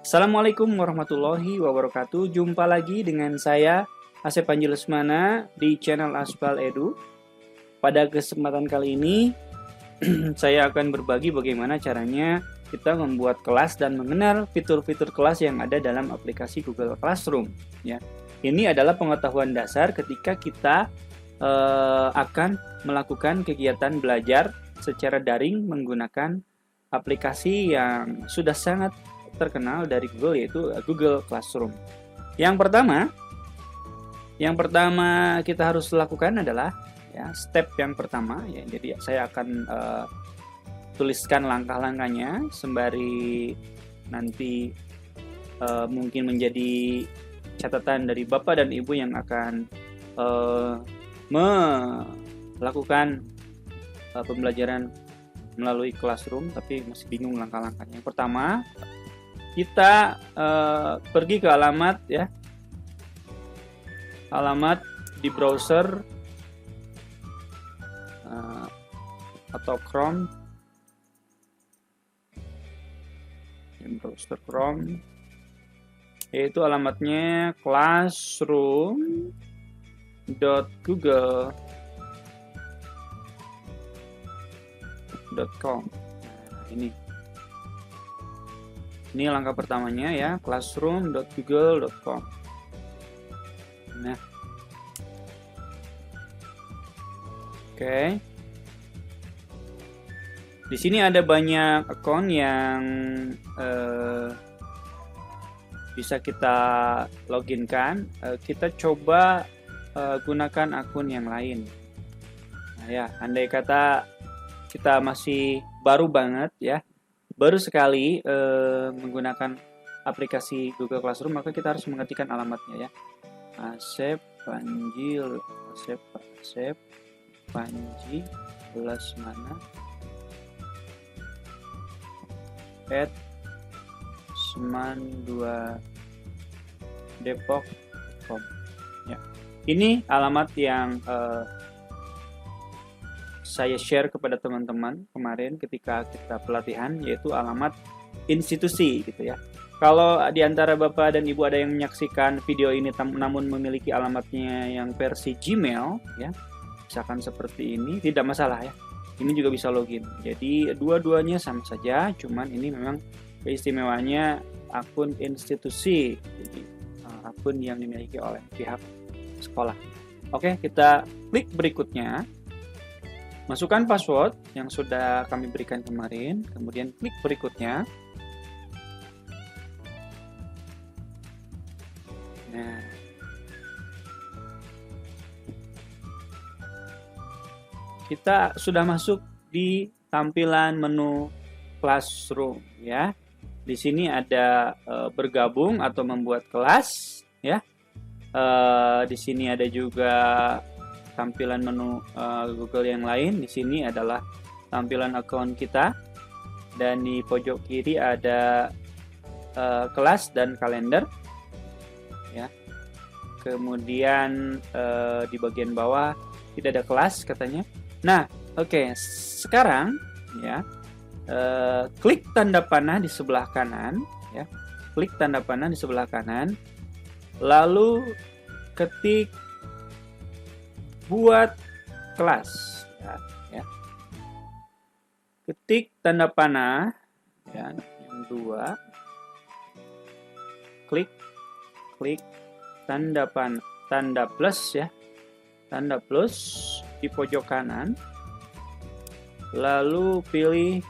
Assalamualaikum warahmatullahi wabarakatuh. Jumpa lagi dengan saya Asep Panji Lesmana di channel Aspal Edu. Pada kesempatan kali ini saya akan berbagi bagaimana caranya kita membuat kelas dan mengenal fitur-fitur kelas yang ada dalam aplikasi Google Classroom. Ya, ini adalah pengetahuan dasar ketika kita akan melakukan kegiatan belajar secara daring menggunakan aplikasi yang sudah sangat terkenal dari Google, yaitu Google Classroom. Yang pertama kita harus lakukan adalah step yang pertama ya. Jadi saya akan tuliskan langkah-langkahnya sembari nanti mungkin menjadi catatan dari Bapak dan Ibu yang akan melakukan pembelajaran melalui Classroom tapi masih bingung langkah-langkahnya. Yang pertama, kita pergi ke alamat di browser atau Chrome, browser Chrome, yaitu alamatnya classroom.google.com. Ini langkah pertamanya ya, classroom.google.com. Nah, oke. Di sini ada banyak akun yang bisa kita loginkan. Kita coba gunakan akun yang lain. Nah ya, andai kata kita masih baru banget ya, baru sekali menggunakan aplikasi Google Classroom, maka kita harus mengetikkan alamatnya ya. Asep Panji Lesmana @seman2depok.com ya. Ini alamat yang saya share kepada teman-teman kemarin ketika kita pelatihan, yaitu alamat institusi gitu ya. Kalau di antara Bapak dan Ibu ada yang menyaksikan video ini namun memiliki alamatnya yang versi Gmail ya, misalkan seperti ini, tidak masalah ya. Ini juga bisa login. Jadi dua-duanya sama saja, cuman ini memang keistimewaannya akun institusi. Jadi akun yang dimiliki oleh pihak sekolah. Oke, kita klik berikutnya. Masukkan password yang sudah kami berikan kemarin, kemudian klik berikutnya. Nah, kita sudah masuk di tampilan menu Classroom ya. Di sini ada bergabung atau membuat kelas ya. Di sini ada juga tampilan menu Google yang lain. Di sini adalah tampilan akun kita, dan di pojok kiri ada kelas dan kalender ya. Kemudian di bagian bawah tidak ada kelas katanya. Nah, oke. Sekarang ya, klik tanda panah di sebelah kanan ya. Klik tanda panah di sebelah kanan, lalu ketik buat kelas ya. Ketik tanda panah ya, yang 2, klik tanda plus ya, tanda plus di pojok kanan, lalu pilih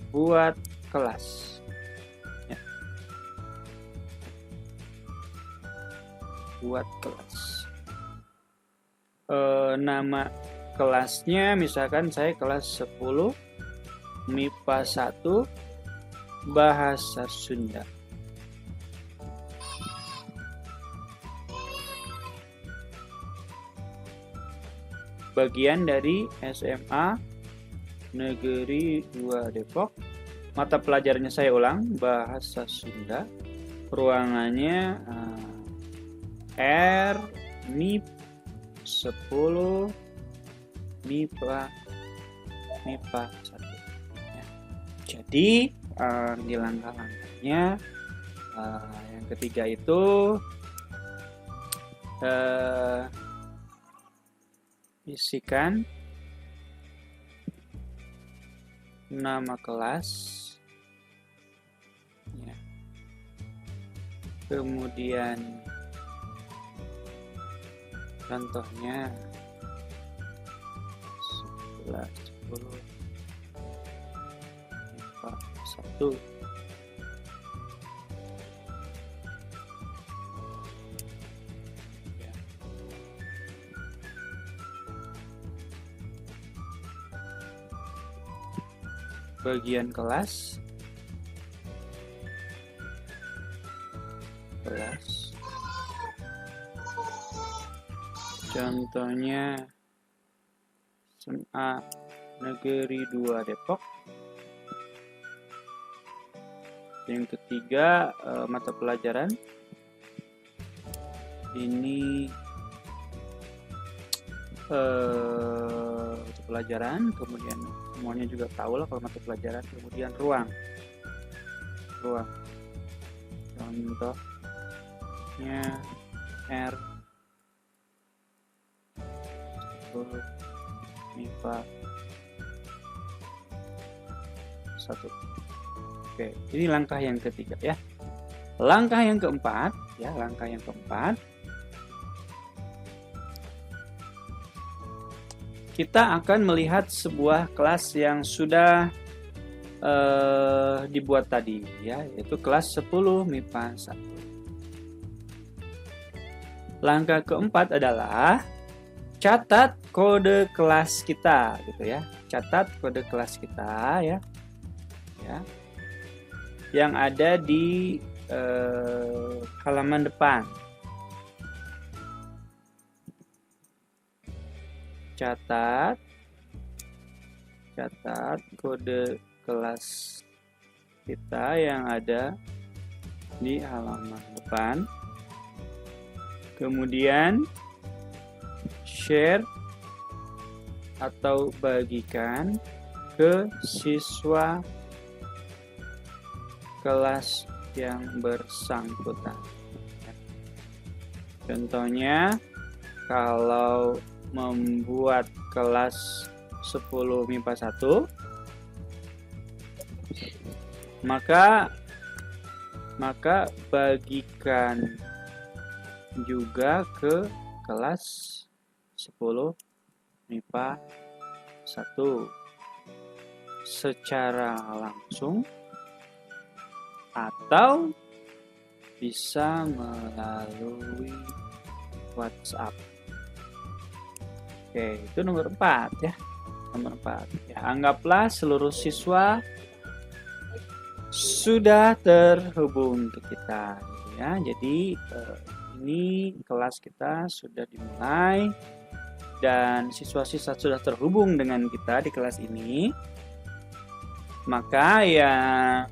buat kelas. Buat kelas. Nama kelasnya misalkan saya kelas 10 MIPA 1 Bahasa Sunda. Bagian dari SMA Negeri 2 Depok. Mata pelajarannya saya ulang, Bahasa Sunda. Ruangannya R MIP 10 MIPA 1 ya. Jadi di langkah-langkahnya yang ketiga itu isikan nama kelas, ya. Kemudian contohnya 11, 10, 1. Ya. Bagian kelas, contohnya SMA Negeri 2 Depok. Yang ketiga mata pelajaran ini mata pelajaran, kemudian semuanya juga tahu lah kalau mata pelajaran. Kemudian ruang, contohnya R 10 MIPA 1. Oke, ini langkah yang ketiga ya. Langkah yang keempat, kita akan melihat sebuah kelas yang sudah dibuat tadi ya, yaitu kelas 10 MIPA 1. Langkah keempat adalah catat kode kelas kita gitu ya. Catat kode kelas kita ya. Yang ada di halaman depan. Catat kode kelas kita yang ada di halaman depan. Kemudian share atau bagikan ke siswa kelas yang bersangkutan. Contohnya kalau membuat kelas 10 MIPA 1, maka bagikan juga ke kelas 10 MIPA 1 secara langsung atau bisa melalui WhatsApp. Oke, itu nomor 4 ya. Nomor 4. Ya, anggaplah seluruh siswa sudah terhubung ke kita ya. Jadi ini kelas kita sudah dimulai dan siswa-siswa sudah terhubung dengan kita di kelas ini. Maka yang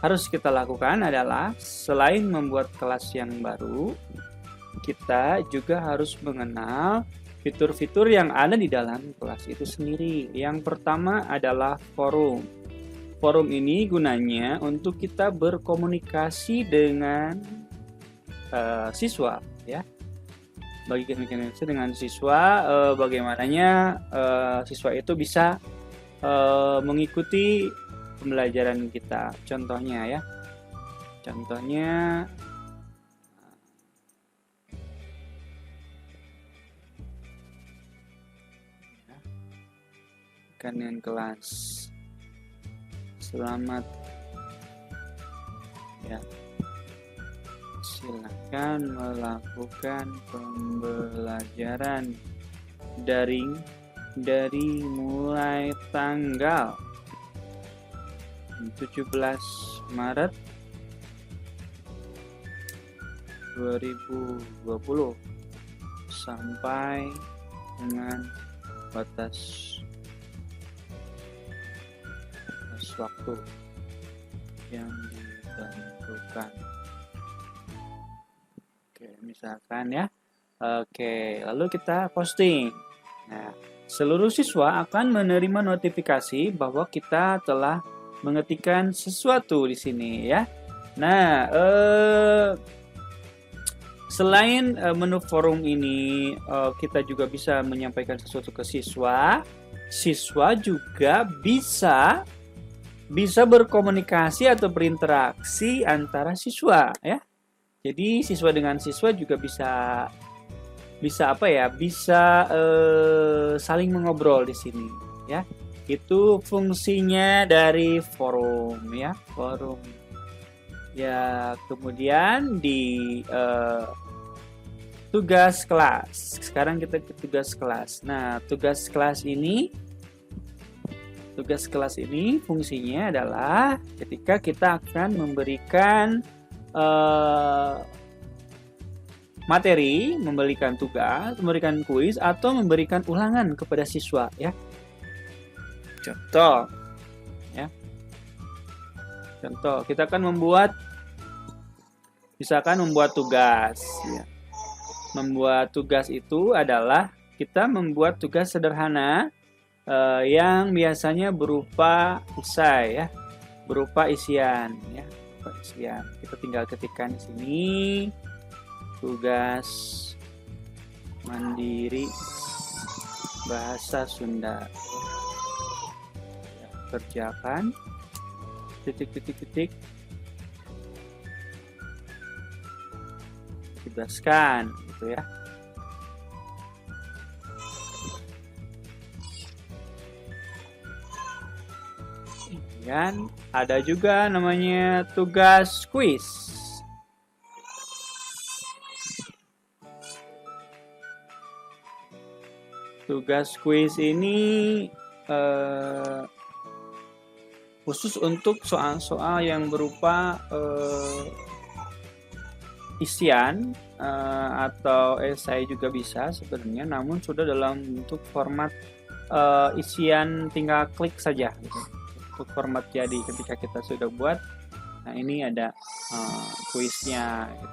harus kita lakukan adalah selain membuat kelas yang baru, kita juga harus mengenal fitur-fitur yang ada di dalam kelas itu sendiri. Yang pertama adalah forum. Forum ini gunanya untuk kita berkomunikasi dengan siswa, ya. Bagi komunikasi dengan siswa, bagaimananya siswa itu bisa mengikuti pembelajaran kita. Contohnya ya, dengan kelas. Selamat ya. Silakan melakukan pembelajaran daring dari mulai tanggal 17 Maret 2020 sampai dengan batas waktu yang ditentukan. Oke, misalkan ya. Oke, lalu kita posting. Nah, Seluruh siswa akan menerima notifikasi bahwa kita telah mengetikkan sesuatu di sini ya. Nah, selain menu forum ini kita juga bisa menyampaikan sesuatu ke siswa. Siswa juga bisa berkomunikasi atau berinteraksi antara siswa ya. Jadi siswa dengan siswa juga bisa saling mengobrol di sini ya. Itu fungsinya dari forum ya, forum. Ya, kemudian di tugas kelas. Sekarang kita ke tugas kelas. Nah, tugas kelas ini fungsinya adalah ketika kita akan memberikan materi, memberikan tugas, memberikan kuis, atau memberikan ulangan kepada siswa ya. Contoh ya. Contoh, kita akan membuat tugas ya. Membuat tugas itu adalah kita membuat tugas sederhana yang biasanya berupa esai ya, berupa isian ya, isian. Kita tinggal ketikkan di sini tugas mandiri bahasa Sunda. Ya, kerjakan titik tugaskan gitu ya. Dan ada juga namanya tugas kuis. Tugas kuis ini khusus untuk soal-soal yang berupa isian atau esai juga bisa sebenarnya, namun sudah dalam bentuk format isian tinggal klik saja gitu. Untuk format jadi ketika kita sudah buat, nah ini ada kuisnya gitu.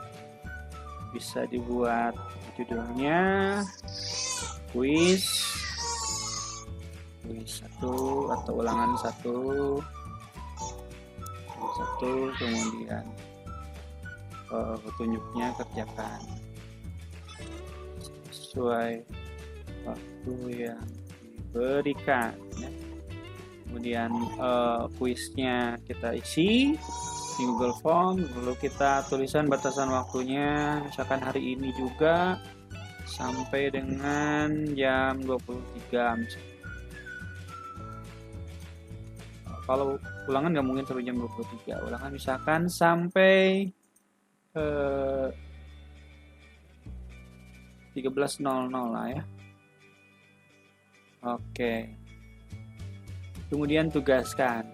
Bisa dibuat judulnya kuis 1 atau ulangan 1 kemudian petunjuknya kerjakan sesuai waktu yang diberikan ya. Kemudian kuisnya kita isi di Google Form, lalu kita tulisan batasan waktunya, misalkan hari ini juga sampai dengan jam 23 misalkan. Kalau ulangan nggak mungkin sampai jam 23, ulangan misalkan sampai 13.00 lah ya. Oke. Kemudian tugaskan.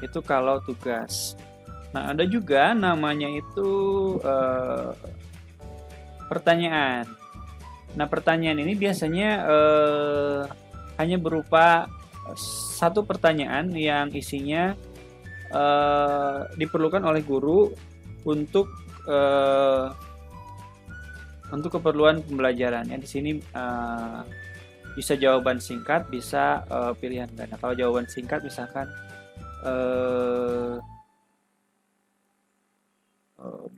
Itu kalau tugas. Nah, ada juga namanya itu pertanyaan. Nah, pertanyaan ini biasanya hanya berupa satu pertanyaan yang isinya diperlukan oleh guru untuk keperluan pembelajaran. Ya, di sini bisa jawaban singkat, bisa pilihan ganda. Kalau jawaban singkat misalkan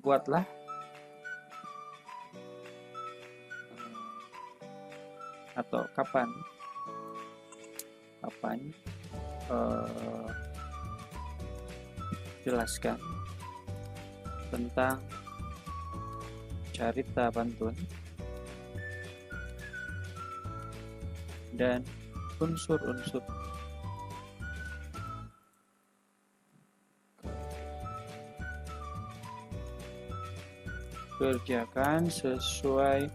buatlah atau kapan jelaskan tentang carita pantun dan unsur-unsur kerjakan sesuai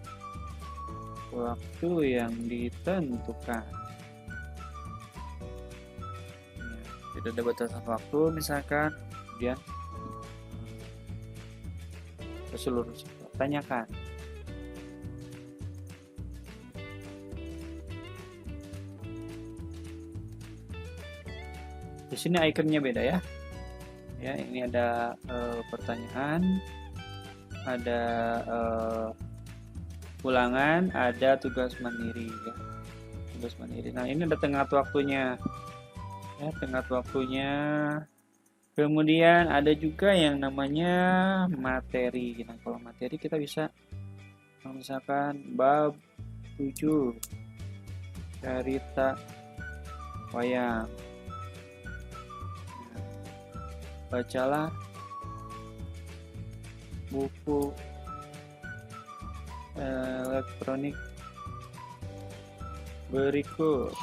waktu yang ditentukan. Tidak ada batasan waktu misalkan, kemudian ke seluruh siswa tanyakan. Di sini ikonnya beda ya. Ya, ini ada pertanyaan, ada ulangan, ada tugas mandiri ya. Tugas mandiri. Nah, ini ada tenggat waktunya. Ya, tenggat waktunya. Kemudian ada juga yang namanya materi. Nah, kalau materi kita bisa misalkan bab 7 cerita wayang. Nah, bacalah buku elektronik berikut.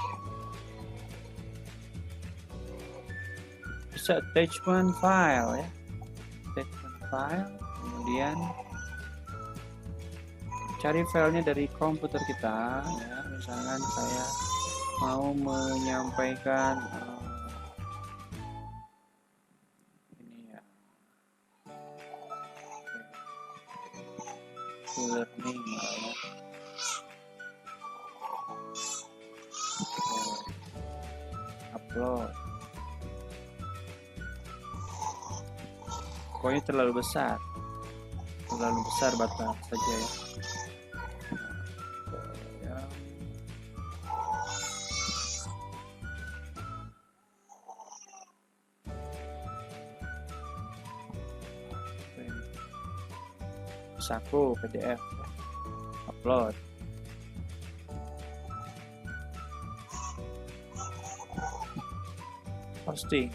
Bisa attachment file ya, attachment file. Kemudian cari filenya dari komputer kita ya. Misalkan saya mau menyampaikan ini ya, learning ya. Upload. Pokoknya terlalu besar batas saja ya. Saku PDF ya. Upload. Posting.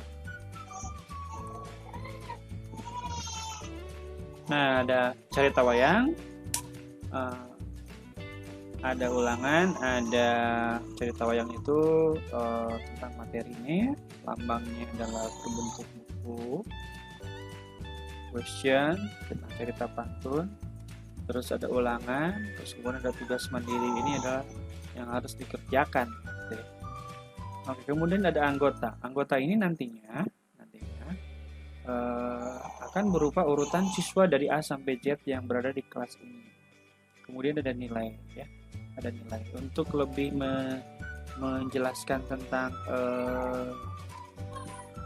Nah, ada cerita wayang, ada ulangan, ada cerita wayang itu tentang materinya, lambangnya adalah berbentuk buku, question tentang cerita pantun, terus ada ulangan, terus kemudian ada tugas mandiri. Ini adalah yang harus dikerjakan. Oke, kemudian ada anggota. Anggota ini nantinya akan berupa urutan siswa dari A sampai Z yang berada di kelas ini. Kemudian ada nilai ya, ada nilai. Untuk lebih menjelaskan tentang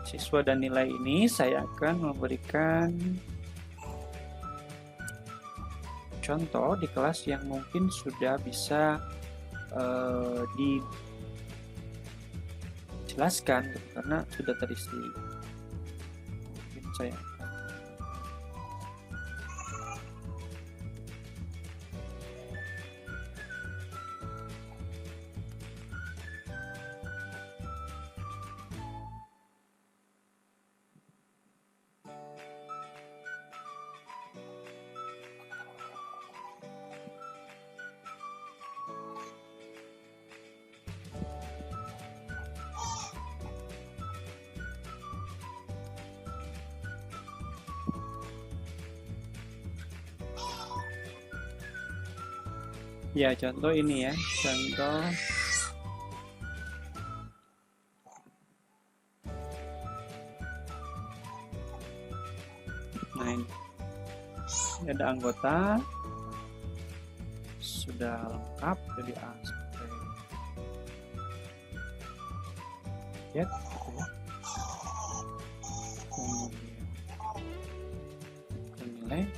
siswa dan nilai ini, saya akan memberikan contoh di kelas yang mungkin sudah bisa dijelaskan karena sudah terisi. Mungkin saya ya, contoh ini ya, contoh nah ini ada anggota sudah lengkap dari A sampai Z gitu ya. Kemudian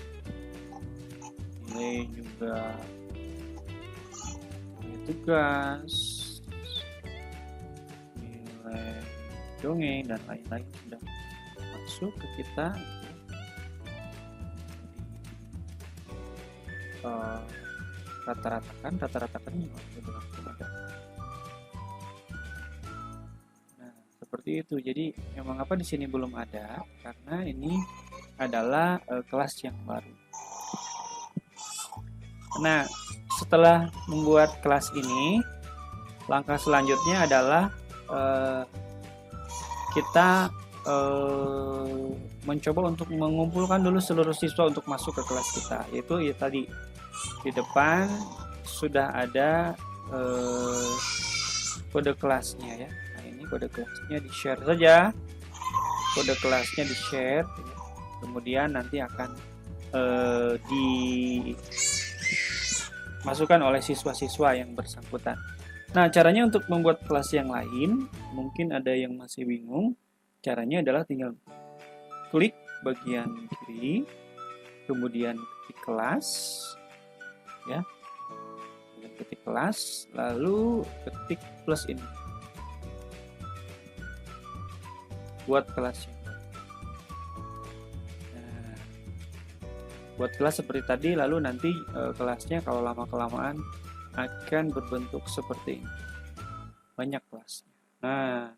nilai juga tugas, nilai dongeng dan lain-lain sudah masuk ke kita. Rata-ratakan ada. Nah, seperti itu. Jadi memang apa di sini belum ada karena ini adalah kelas yang baru. Nah, setelah membuat kelas ini, langkah selanjutnya adalah kita mencoba untuk mengumpulkan dulu seluruh siswa untuk masuk ke kelas kita. Yaitu ya tadi di depan sudah ada kode kelasnya ya. Nah, ini kode kelasnya di-share saja. Kode kelasnya di-share. Kemudian nanti akan dimasukkan oleh siswa-siswa yang bersangkutan. Nah, caranya untuk membuat kelas yang lain, mungkin ada yang masih bingung. Caranya adalah tinggal klik bagian kiri, kemudian ketik kelas, ya. ketik kelas, lalu ketik plus ini buat kelasnya. Nah, buat kelas seperti tadi, lalu nanti kelasnya kalau lama-kelamaan akan berbentuk seperti ini, banyak kelasnya. Nah,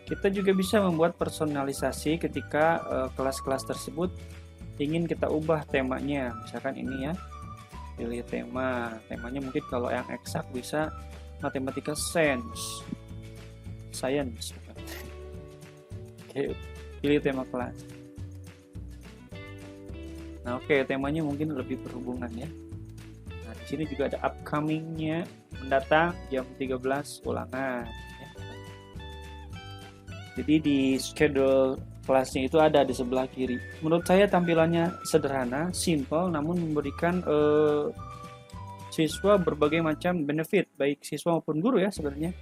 kita juga bisa membuat personalisasi ketika kelas-kelas tersebut ingin kita ubah temanya. Misalkan ini ya, pilih temanya mungkin kalau yang eksak bisa matematika science. Oke, pilih tema kelas. Nah, oke, temanya mungkin lebih berhubungan ya. Nah, di sini juga ada upcoming-nya, mendatang jam 13 ulangan ya. Jadi di schedule kelasnya itu ada di sebelah kiri. Menurut saya tampilannya sederhana, simple, namun memberikan siswa berbagai macam benefit, baik siswa maupun guru ya sebenarnya.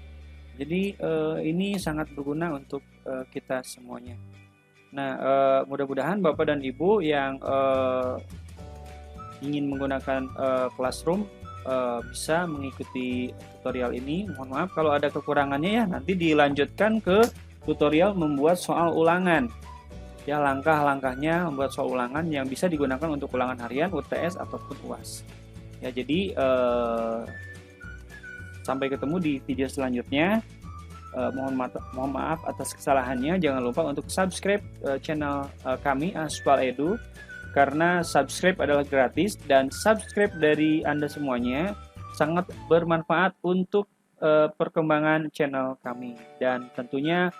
Jadi ini sangat berguna untuk kita semuanya. Nah, mudah-mudahan Bapak dan Ibu yang ingin menggunakan Classroom bisa mengikuti tutorial ini. Mohon maaf kalau ada kekurangannya ya, nanti dilanjutkan ke tutorial membuat soal ulangan. Ya, langkah-langkahnya membuat soal ulangan yang bisa digunakan untuk ulangan harian, UTS ataupun UAS. Ya, jadi sampai ketemu di video selanjutnya. Mohon maaf atas kesalahannya. Jangan lupa untuk subscribe channel kami Aspal Edu, karena subscribe adalah gratis dan subscribe dari Anda semuanya sangat bermanfaat untuk perkembangan channel kami, dan tentunya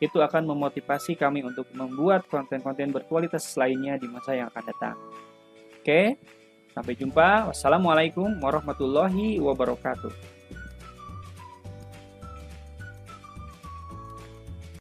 itu akan memotivasi kami untuk membuat konten-konten berkualitas lainnya di masa yang akan datang. Oke, sampai jumpa. Wassalamualaikum warahmatullahi wabarakatuh.